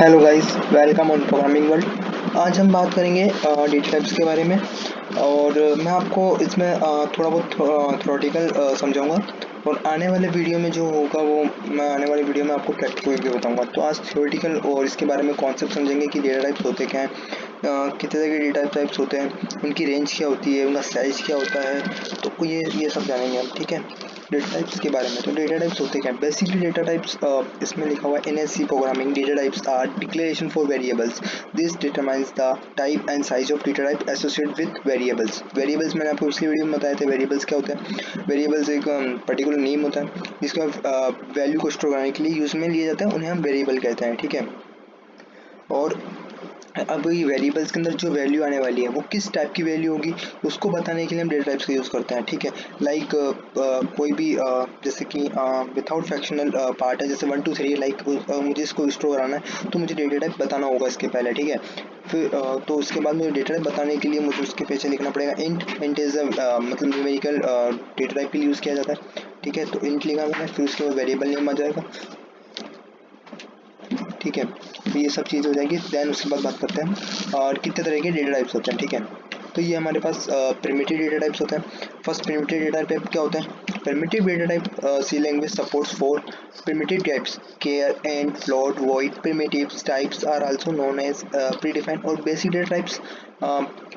Hello guys, welcome on programming world. आज हम बात करेंगे डेटा टाइप्स के बारे में। और मैं आपको इसमें थोड़ा बहुत थ्योरेटिकल समझाऊंगा। और आने वाले वीडियो में जो होगा वो मैं आने वाले वीडियो में आपको प्रैक्टिकल करके बताऊंगा। तो आज थ्योरेटिकल और इसके बारे में कॉन्सेप्ट समझेंगे कि डेटा टाइप्स होते क्या हैं, कितने तरह के डेटा टाइप्स होते हैं, उनकी रेंज क्या होती है, उनका साइज क्या होता है। तो ये सब जानेंगे हम, ठीक है, डेटा टाइप्स के बारे में। तो डेटा टाइप्स होते क्या हैं? बेसिकली डेटा टाइप्स इसमें लिखा हुआ है NSC programming, data types are declaration for variables. This determines the type and size of data type associated with variables. Variables मैंने आपको पिछली वीडियो में बताए थे। वेरिएबल्स क्या होते हैं? वेरिएबल्स एक पर्टिकुलर नेम होता है जिसका वैल्यू को स्टोर करने के लिए यूज में लिए जाता है, उन्हें हम वेरिएबल कहते हैं, ठीक है। और अब ये वेरिएबल्स के अंदर जो वैल्यू आने वाली है वो किस टाइप की वैल्यू होगी उसको बताने के लिए हम डेटा टाइप्स का यूज़ करते हैं, ठीक है। लाइक कोई भी जैसे कि विदाउट फ्रैक्शनल पार्ट है, जैसे 1 2 3, लाइक मुझे इसको स्टोर कराना है तो मुझे डेटा टाइप बताना होगा इसके पहले, ठीक है। फिर तो उसके बाद मुझे डेटा टाइप बताने के लिए मुझे उसके पीछे लिखना पड़ेगा इंट इज़ मतलब न्यूमेरिकल डेटा टाइप के लिए यूज़ किया जाता है, ठीक है। तो इंट लिखा मैंने, फिर उसके बाद वेरिएबल नेम आ जाएगा, ठीक है। तो ये सब चीज़ हो जाएगी। देन उसके बाद बात करते हैं और कितने तरह के डेटा टाइप्स होते हैं, ठीक है। तो ये हमारे पास प्रिमिटिव डेटा टाइप्स होते हैं। फर्स्ट प्रिमिटिव डेटा टाइप क्या होता है? Primitive data type C language supports four primitive types char and float void primitives types are also known as predefined or basic data types.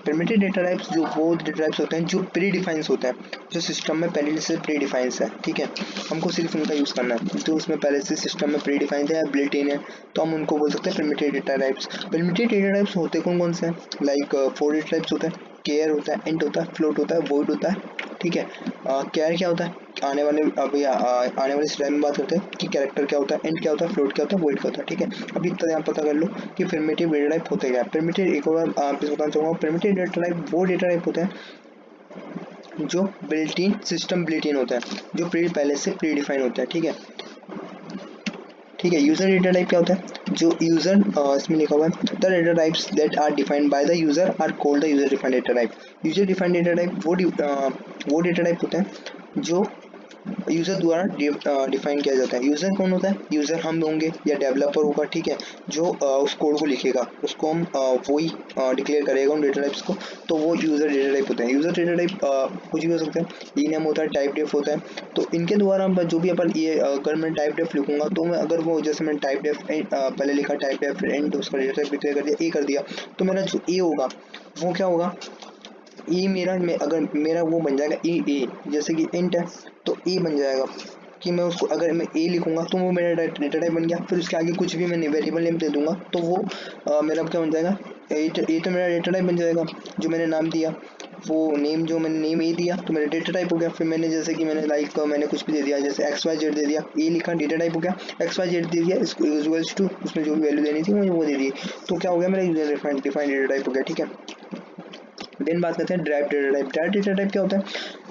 Primitive data types जो वो data types होते हैं जो pre defines होते हैं, जो system में पहले से प्री डिफाइंस है, ठीक है। हमको सिर्फ उनका यूज़ करना है जो उसमें पहले से सिस्टम में प्री डिफाइंड है या बिल्ट इन है, तो हम उनको बोल सकते हैं primitive data types. Primitive data types होते कौन कौन से हैं? लाइक 4 डेटा टाइप्स होते हैं। केयर होता है, इंट होता है, फ्लोट होता है, वॉइड होता है, ठीक है। केयर क्या होता है? आने वाले स्लाइड में बात करते हैं कि कैरेक्टर क्या होता है, इंट क्या होता है, फ्लोट क्या होता है, वॉइड क्या होता है, ठीक है। अभी इतना यहाँ पता कर लो कि प्रिमिटिव डेटा टाइप होते क्या है। प्रिमिटिव एक और आप बताना चाहूँगा, प्रिमिटिव डेटा टाइप वो डेटा टाइप होते हैं जो built in system built in होता है, जो पहले से प्री डिफाइन होता है, ठीक है। ठीक है। यूजर डेटा टाइप क्या होता है? जो यूजर इसमें लिखा हुआ है the data types that are defined by the user are called the user defined data type. User defined data type वो डेटा टाइप होते हैं जो यूज़र द्वारा डिफाइन किया जाता है। यूज़र कौन होता है? यूज़र हम होंगे या डेवलपर होगा, ठीक है, जो उस कोड को लिखेगा, उसको हम वही डिक्लेयर करेगा उन डेटा टाइप्स को, तो वो यूज़र डेटा टाइप होते हैं। यूज़र डेटा टाइप कुछ भी हो सकते हैं, ई नेम होता है, टाइप डेफ होता है। तो इनके द्वारा जो भी अपन ये अगर मैं टाइप डेफ लिखूंगा तो मैं अगर वो जैसे मैंने टाइप डेफ पहले लिखा टाइप डेफ एंड उसका डेटा टाइप डिक्लेयर कर दिया, ए कर दिया, तो मेरा जो ए होगा वो क्या होगा? ई मेरा अगर मेरा वो बन जाएगा ई ए, जैसे कि इंट है तो ई बन जाएगा कि मैं उसको अगर मैं ए लिखूंगा तो वो मेरा डेटा टाइप बन गया। फिर उसके आगे कुछ भी मैं वेरिएबल नेम दे दूंगा तो वो मेरा क्या बन जाएगा? ए तो मेरा डेटा टाइप बन जाएगा। जो मैंने नाम दिया वो नेम, जो मैंने नेम ए दिया तो मेरा डेटा टाइप हो गया। फिर मैंने जैसे कि मैंने मैंने कुछ भी दे दिया, जैसे एक्स वाई जेड दे दिया, ए लिखा, डेटा टाइप हो गया। एक्स वाई जेड दे दिया, इसको इक्वल्स टू उसमें जो भी वैल्यू देनी थी मुझे वो दे दी, तो क्या हो गया? मेरा यूजर डिफाइंड डेटा टाइप हो गया, ठीक है। देन बात करते हैं drive data type. Drive data type क्या होता है?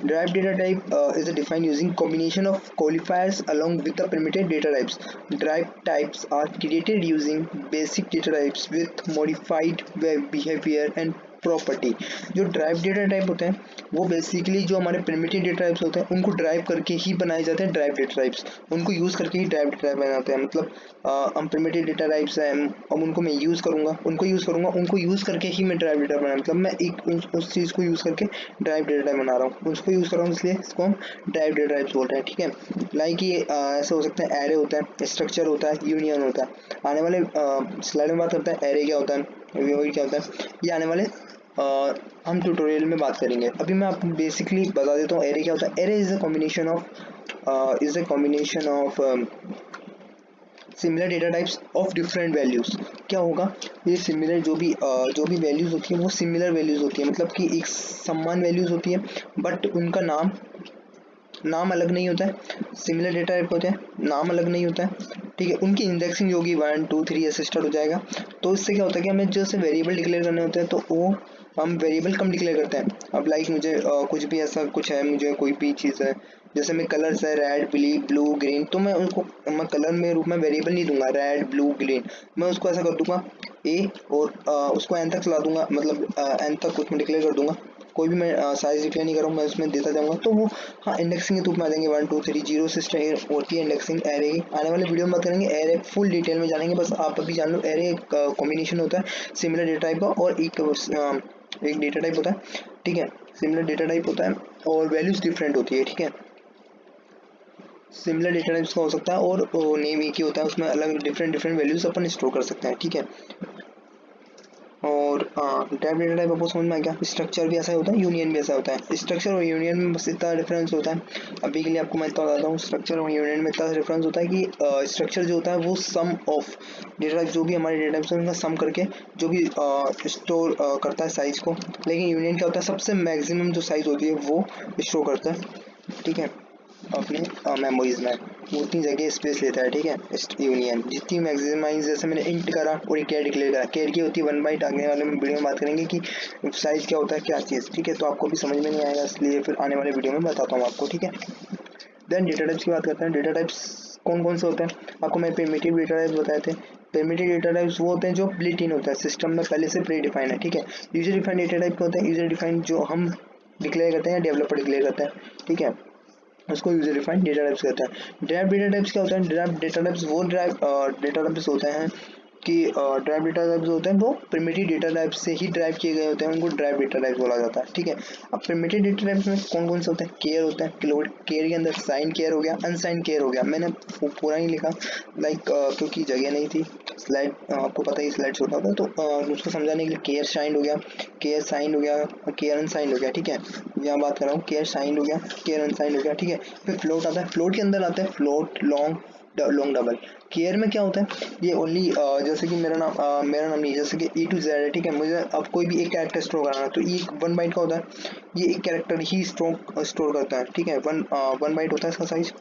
Drive data type is defined using combination of क्वालिफायर्स along with the primitive data types. Derived types are created using basic data types with modified behavior and property. जो drive data type होते हैं वो basically जो हमारे primitive data types होते हैं उनको drive करके ही बनाए जाते हैं। ड्राइव डेटा टाइप्स उनको यूज़ करके ही ड्राइव डेटा टाइप बनाते हैं। मतलब हम प्रिमिटिव डेटा टाइप्स हैं, अब उनको मैं यूज़ करूँगा, उनको यूज़ करके ही मैं ड्राइव डेटा बना, मतलब मैं एक उस चीज़ को यूज़ करके ड्राइव डेटा टाइप बना रहा हूँ, उसको यूज़ कर रहा हूँ, इसलिए इसको हम ड्राइव डेटा टाइप्स बोलते हैं, ठीक है। लाइक ये ऐसे हो सकता है, एरे होता है, स्ट्रक्चर होता है, यूनियन होता है। आने वाले स्लाइड में बात करते हैं एरे क्या होता है, वही क्या होता है, ये आने वाले हम ट्यूटोरियल में बात करेंगे। अभी मैं आपको बेसिकली बता देता हूँ एरे क्या होता है। Array is a combination of similar data types of different values. क्या होगा? ये सिमिलर जो भी वैल्यूज़ होती है वो सिमिलर वैल्यूज़ होती है, मतलब कि एक समान वैल्यूज़ होती है बट उनका नाम अलग नहीं होता है। सिमिलर डेटा टाइप होते हैं, नाम अलग नहीं होता है, ठीक है। उनकी इंडेक्सिंग जो होगी 1 2 3 ऐसे स्टार्ट हो जाएगा। तो इससे क्या होता है कि हमें जैसे वेरिएबल डिक्लेयर करने होते हैं तो वो हम वेरिएबल कम डिक्लेयर करते हैं। अब लाइक मुझे कुछ भी ऐसा कुछ है, मुझे कोई भी चीज़ है, जैसे मैं कलर्स है रेड ब्लू ग्रीन, तो मैं कलर में रूप में वेरिएबल नहीं दूंगा रेड ब्लू ग्रीन, मैं उसको ऐसा कर दूंगा ए और उसको एन तक चला दूंगा, मतलब एन तक उसमें डिक्लेयर कर दूंगा। कोई भी मैं साइज डिक्लेयर नहीं कर रहा हूँ, मैं उसमें देता जाऊँगा तो वो हाँ इंडेक्सिंग के रूप में आ जाएंगे। 1 2 3 0 से स्टार्ट होती है इंडेक्सिंग एरे की। आने वाले वीडियो में बात करेंगे एरे, फुल डिटेल में जानेंगे, बस आप अभी जान लो एरे एक कॉम्बिनेशन होता है सिमिलर डेटा टाइप का और एक डेटा टाइप होता है, ठीक है, सिमिलर डेटा टाइप होता है और वैल्यूज डिफरेंट होती है, ठीक है। सिमिलर डेटा टाइप्स का हो सकता है और नेम एक ही होता है, उसमें अलग डिफरेंट वैल्यूज अपन स्टोर कर सकते हैं, ठीक है। और टाइप डेटा टाइप आपको समझ में आ गया। स्ट्रक्चर भी ऐसा होता है, यूनियन भी ऐसा होता है। स्ट्रक्चर और यूनियन में बस इतना डिफरेंस होता है, अभी के लिए आपको मैं इतना बताता हूँ। स्ट्रक्चर और यूनियन में इतना डिफरेंस होता है कि स्ट्रक्चर जो होता है वो सम ऑफ डेटा टाइप, जो भी हमारे डेटा टाइप्स हैं उनका सम करके जो भी स्टोर करता है साइज को, लेकिन यूनियन क्या होता है, सबसे मैक्सिमम जो साइज होती है वो स्टोर करता है, ठीक है, अपने मेमोरीज में, वो उतनी जगह स्पेस लेता है, ठीक है। यूनियन जितनी मैक्सिमाइज, जैसे मैंने इंट करा और एक कैर डिक्लेयर करा, कैर की होती है 1 बाइट। आगे वाले वीडियो में बात करेंगे कि साइज क्या होता है, क्या चीज़, ठीक है। तो आपको भी समझ में नहीं आएगा, इसलिए फिर आने वाले वीडियो में बताता हूँ आपको, ठीक है। देन डेटा टाइप्स की बात करते हैं। डेटा टाइप्स कौन कौन से होते हैं, आपको मैं प्रिमिटिव डेटा टाइप्स बताए थे। प्रिमिटिव डेटा टाइप्स वो होते हैं जो बिल्ट इन होता है, सिस्टम में पहले से प्री डिफाइन है, ठीक है। यूजर डिफाइंड डेटा टाइप होते हैं, यूजर डिफाइंड जो हम डिक्लेयर करते हैं या डेवलपर डिक्लेयर करते हैं, ठीक है, उसको यूजर डिफाइंड डेटा टाइप्स कहते हैं। ड्राइव डेटा टाइप्स क्या होता है, ड्राइव डेटा टाइप्स वो ड्राइव डेटा टाइप्स होते हैं कि ड्राइव डेटा टाइप्स होते हैं वो प्रिमिटिव डेटा टाइप से ही ड्राइव किए गए होते हैं, उनको ड्राइव डेटा टाइप्स बोला जाता है, ठीक है। अब प्रिमिटिव डेटा टाइप्स में कौन कौन से होते हैं, केयर होता है, केयर के अंदर साइन केयर हो गया, अनसाइन केयर हो गया। मैंने पूरा नहीं लिखा क्योंकि जगह नहीं थी, स्लाइड आपको पता ही स्लाइड छोटा होता है, तो उसको समझाने के लिए केयर साइन हो गया, केयर साइन हो गया, केयर अनसाइन हो गया, ठीक है। यहाँ बात कर रहा हूँ केयर साइन हो गया, केयर अनसाइन हो गया, ठीक है। फिर फ्लोट आता है, फ्लोट के अंदर आता है फ्लोट, लॉन्ग डबल। केयर में क्या होता है, ये ओनली जैसे कि मेरा नाम नहीं, जैसे कि E to Z है, ठीक है। मुझे अब कोई भी एक कैरेक्टर स्टोर कराना है तो ये 1 बाइट का होता है, ये एक कैरेक्टर ही स्टोर करता है, ठीक है। 1 बाइट होता है इसका साइज,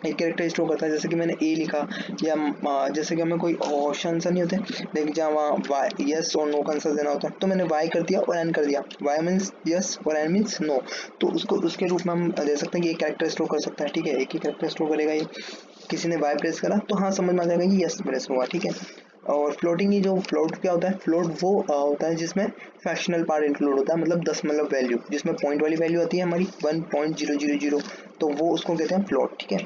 एक कैरेक्टर स्टोर करता है। जैसे कि मैंने ए लिखा या जैसे कि हमें कोई ऑप्शन सा नहीं होते, लेकिन जहाँ वहाँ वाई यस और नो का आंसर देना होता है, तो मैंने वाई कर दिया और एन कर दिया, वाई मीन्स यस और एन मीन्स नो, तो उसको उसके रूप में हम दे सकते हैं कि एक कैरेक्टर स्टोर कर सकता है, ठीक है। एक ही कैरेक्टर स्टोर करेगा ये, किसी ने वाई प्रेस करा तो हाँ समझ में आ जाएगा कि यस प्रेस हुआ, ठीक है। और फ्लोटिंग की जो फ्लोट क्या होता है, फ्लोट वो होता है जिसमें फ्रैक्शनल पार्ट इंक्लूड होता है, मतलब 10 मतलब वैल्यू, जिसमें पॉइंट वाली वैल्यू आती है हमारी 1.000, तो वो उसको कहते हैं फ्लोट, ठीक है।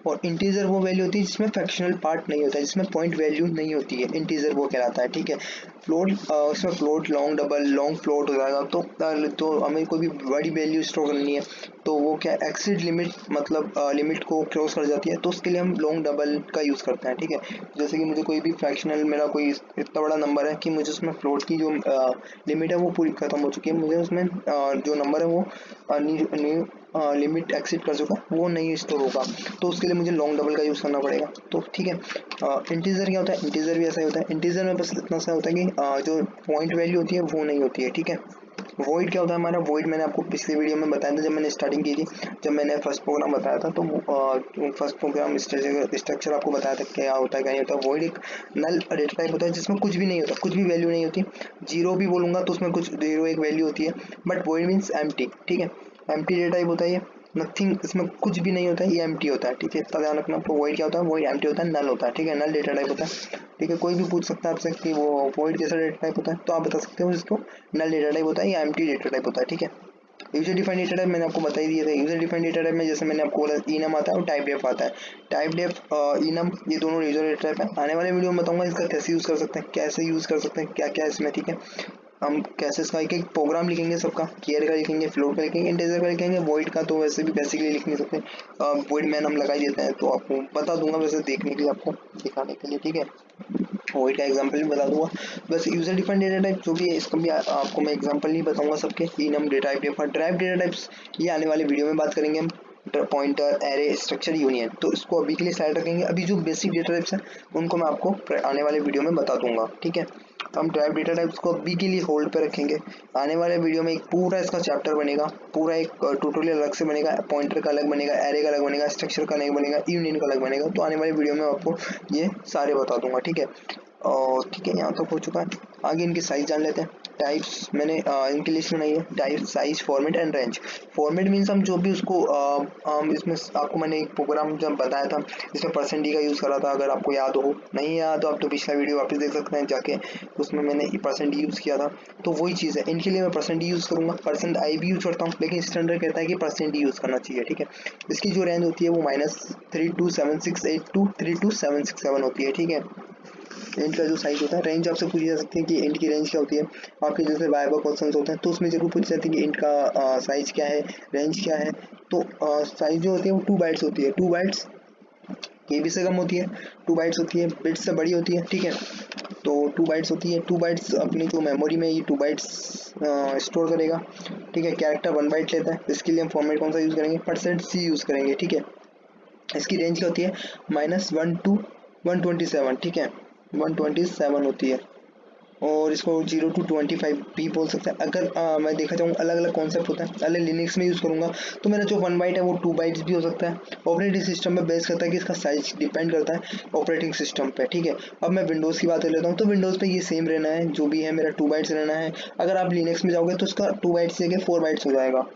और इंटीजर वो वैल्यू होती है जिसमें फ्रैक्शनल पार्ट नहीं होता है, जिसमें पॉइंट वैल्यू नहीं होती है, इंटीजर वो कहलाता है, ठीक है। फ्लोट उसमें float long double long float हो जाएगा, तो हमें कोई भी बड़ी वैल्यू स्टोर करनी है तो वो क्या एक्सीड लिमिट, मतलब लिमिट को क्रॉस कर जाती है, तो उसके लिए हम लॉन्ग डबल का यूज़ करते हैं, ठीक है। जैसे कि मुझे कोई भी फ्रैक्शनल, मेरा कोई इतना बड़ा नंबर है कि मुझे उसमें फ्लोट की जो लिमिट है वो पूरी खत्म हो चुकी है, मुझे उसमें जो नंबर है वो लिमिट एक्सीड कर चुका, वो नहीं स्टोर होगा, तो उसके लिए मुझे लॉन्ग डबल का यूज़ करना पड़ेगा, तो ठीक है। इंटीजर क्या होता है, इंटीजर भी ऐसा ही होता है। इंटीजर में बस इतना सा होता है कि जो पॉइंट वैल्यू होती है वो नहीं होती है, ठीक है। वॉइड क्या होता है हमारा, वॉइड मैंने आपको पिछले वीडियो में बताया था, जब मैंने स्टार्टिंग की थी, जब मैंने फर्स्ट प्रोग्राम बताया था, तो फर्स्ट प्रोग्राम स्ट्रक्चर आपको बताया था क्या होता है क्या नहीं होता। वॉइड एक नल डेटा टाइप होता है जिसमें कुछ भी नहीं होता, कुछ भी वैल्यू नहीं होती, जीरो भी बोलूँगा तो उसमें कुछ जीरो एक वैल्यू होती है, बट वॉइड मीन्स एम्प्टी, ठीक है। एम्प्टी डेटा टाइप होता है ये, नथिंग, इसमें कुछ भी नहीं होता है, ये एम्प्टी होता है, ठीक है, इतना ध्यान रखना। तो वॉइड क्या होता है, वॉइड एम्प्टी होता है, नल होता है, ठीक है, नल डेटा टाइप होता है, ठीक है। कोई भी पूछ सकता है आपसे कि वो वॉइड कैसा डेटा टाइप होता है, तो आप बता सकते हो इसको नल डेटा टाइप होता है या एम्प्टी डेटा टाइप होता है, ठीक है। यूजर डिफाइंड डेटा टाइप मैंने आपको बता ही दिया था। यूजर डिफाइंड डेटा टाइप में जैसे मैंने आपको बोला इनम आता है और टाइप डेफ आता है। टाइप डेफ इनम ये दोनों यूजर डेटा टाइप है। आने वाले वीडियो में बताऊंगा इसका कैसे यूज़ कर सकते हैं, कैसे यूज़ कर सकते हैं, क्या क्या इसमें, ठीक है। हम कैसे इसका एक एक प्रोग्राम लिखेंगे, सबका केयर का लिखेंगे, फ्लोट का लिखेंगे, इंटीजर का लिखेंगे, वॉइड का तो वैसे भी बेसिकली लिख नहीं सकते, वॉइड मैन हम लगा ही देते हैं, तो आपको बता दूंगा वैसे देखने के लिए, आपको दिखाने के लिए, ठीक है। वॉइड का एग्जांपल भी बता दूंगा। बस यूजर डिफाइंड डेटा टाइप जो भी है इसका भी आपको मैं एग्जांपल नहीं बताऊंगा सबके, enum data type drive data types ये आने वाले वीडियो में बात करेंगे हम। पॉइंटर, एरे, स्ट्रक्चर, यूनियन, तो इसको अभी के लिए साइड रखेंगे। अभी जो बेसिक डेटा टाइप्स हैं उनको मैं आपको आने वाले वीडियो में बता दूंगा, ठीक है। हम ड्राइव डेटा टाइप्स को अभी के लिए होल्ड पे रखेंगे। आने वाले वीडियो में एक पूरा इसका चैप्टर बनेगा, पूरा एक ट्यूटोरियल अलग से बनेगा, पॉइंटर का अलग बनेगा, एरे का अलग बनेगा, स्ट्रक्चर का अलग बनेगा, यूनियन का अलग बनेगा, तो आने वाले वीडियो में आपको ये सारे बता दूंगा, ठीक है। और ठीक है, यहाँ तक हो चुका है। आगे इनकी साइज जान लेते हैं। टाइप्स मैंने इनकी लिस्ट बनाई है, type, size, format and range. Format means हम जो भी उसको इसमें आपको मैंने एक प्रोग्राम जब बताया था जिसमें परसेंट डी का यूज़ करा था, अगर आपको याद हो, नहीं याद तो आप तो पिछला वीडियो वापस देख सकते हैं जाके, उसमें मैंने परसेंट डी यूज़ किया था। तो वही चीज़ है, इनके लिए मैं परसेंट डी यूज़ करूँगा। परसेंट आई भी यूज़ करता हूँ, लेकिन स्टैंडर्ड कहता है कि परसेंट डी यूज़ करना चाहिए, ठीक है। इसकी जो रेंज होती है वो -32768 to 32767 होती है, ठीक है। इंट का जो साइज होता है, रेंज आपसे पूछी जा सकती है कि इंट की रेंज क्या होती है। आपके जैसे वाइवा क्वेश्चंस होते हैं तो उसमें जरूर पूछ जाती है कि इंट का साइज क्या है, रेंज क्या है। तो साइज जो होती है वो 2 बाइट्स होती है। 2 बाइट्स केबी से कम होती है, 2 बाइट्स होती है, बिट्स से बड़ी होती है, ठीक है। तो 2 बाइट्स होती है, 2 बाइट्स अपनी जो मेमोरी में ये 2 बाइट्स स्टोर करेगा, ठीक है। कैरेक्टर 1 बाइट लेता है, इसके लिए हम फॉर्मेट कौन सा यूज़ करेंगे, %c यूज़ करेंगे, ठीक है। इसकी रेंज क्या होती है, -1 to 127, ठीक है, 127 होती है। और इसको 0 to 25 भी बोल सकते हैं। अगर मैं देखा जाऊँ अलग अलग कॉन्सेप्ट होता है, अलग लिनक्स में यूज़ करूँगा तो मेरा जो 1 बाइट है वो 2 बाइट्स भी हो सकता है। ऑपरेटिंग सिस्टम में बेस करता है कि इसका साइज डिपेंड करता है ऑपरेटिंग सिस्टम पे, ठीक है। अब मैं विंडोज़ की बात कर लेता हूँ, तो विंडोज़ पे ये सेम रहना है, जो भी है मेरा 2 बाइट्स रहना है। अगर आप लिनक्स में जाओगे तो उसका 2 बाइट्स से 4 बाइट्स हो जाएगा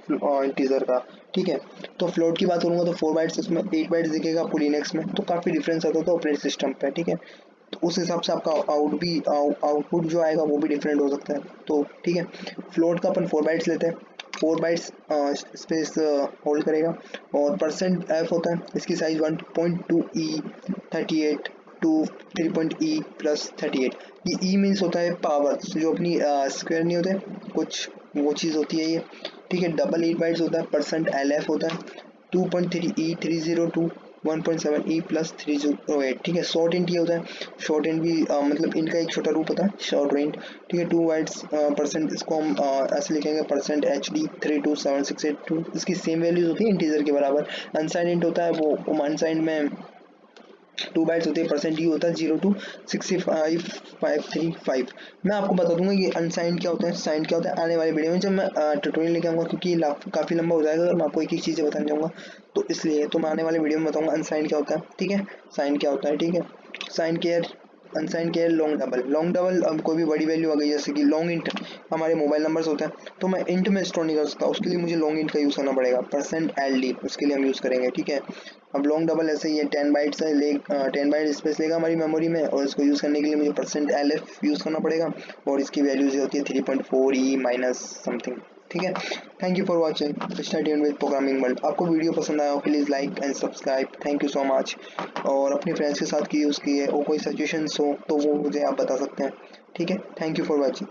इंटीजर का, ठीक है। तो फ्लोट की बात करूँगा तो 4 बाइट्स, उसमें 8 बाइट्स दिखेगा आपको लिनक्स में, तो काफ़ी डिफरेंस आता था ऑपरेटिंग सिस्टम पे, ठीक है। तो उस हिसाब से आपका आउटपुट जो आएगा वो भी डिफरेंट हो सकता है। तो ठीक है, फ्लोट का अपन 4 बाइट्स लेते हैं, 4 बाइट्स स्पेस होल्ड करेगा। और परसेंट एफ होता है, इसकी size 1.2 E 38 to 3 E plus 38। ये ई मीन्स होता है पावर, जो अपनी स्क्वायर नहीं होते कुछ, वो चीज़ होती है ये, ठीक है। डबल 8 बाइट्स होता है, परसेंट एल एफ होता है 2.3 ई 302 1.7 ई प्लस 308, ठीक है। शॉर्ट इंट ये होता है, शॉर्ट इंट भी मतलब इनका एक छोटा रूप होता है शॉर्ट इंट, ठीक है। 2 बाइट्स परसेंट, इसको हम ऐसे लिखेंगे परसेंट एच डी 327682। इसकी सेम वैल्यूज होती है इंटीजर के बराबर। अनसाइंड इंट होता है वो अनसाइंड में 2 बाइट्स होती है, परसेंट डी होता है 0 to 65535। मैं आपको बता दूंगा ये अनसाइंड क्या होता है, साइंड क्या होता है आने वाली वीडियो में, जब मैं ट्यूटोरियल लेके आऊँगा, क्योंकि काफ़ी लंबा हो जाएगा अगर मैं आपको एक एक चीज़ें बताने जाऊँगा, तो इसलिए तो मैं आने वाले वीडियो में बताऊँगा अनसाइंड क्या होता है, ठीक है, साइन क्या होता है, ठीक है। Signed char, unsigned char, long double. Long double अब कोई भी बड़ी वैल्यू आ गई, जैसे कि लॉन्ग इंट हमारे मोबाइल नंबर्स होते हैं, तो मैं इंट में स्टोर नहीं कर सकता, उसके लिए मुझे लॉन्ग इंट का यूज़ करना पड़ेगा, परसेंट एल डी, उसके लिए हम यूज़ करेंगे, ठीक है। अब लॉन्ग डबल ऐसे ही है, 10 बाइट्स है, 10 बाइट स्पेस लेगा हमारी मेमोरी में, और इसको यूज़ करने के लिए मुझे परसेंट एल एफ यूज़ करना पड़ेगा, और इसकी वैल्यूज होती है 3.4 ई माइनस समथिंग, ठीक है। Thank you for watching study with programming world. आपको वीडियो पसंद आया हो please like and subscribe, thank you so much. और अपने फ्रेंड्स के साथ की यूज़ कीजिए, और कोई सजेशंस हो तो वो मुझे आप बता सकते हैं, ठीक है। Thank you for watching.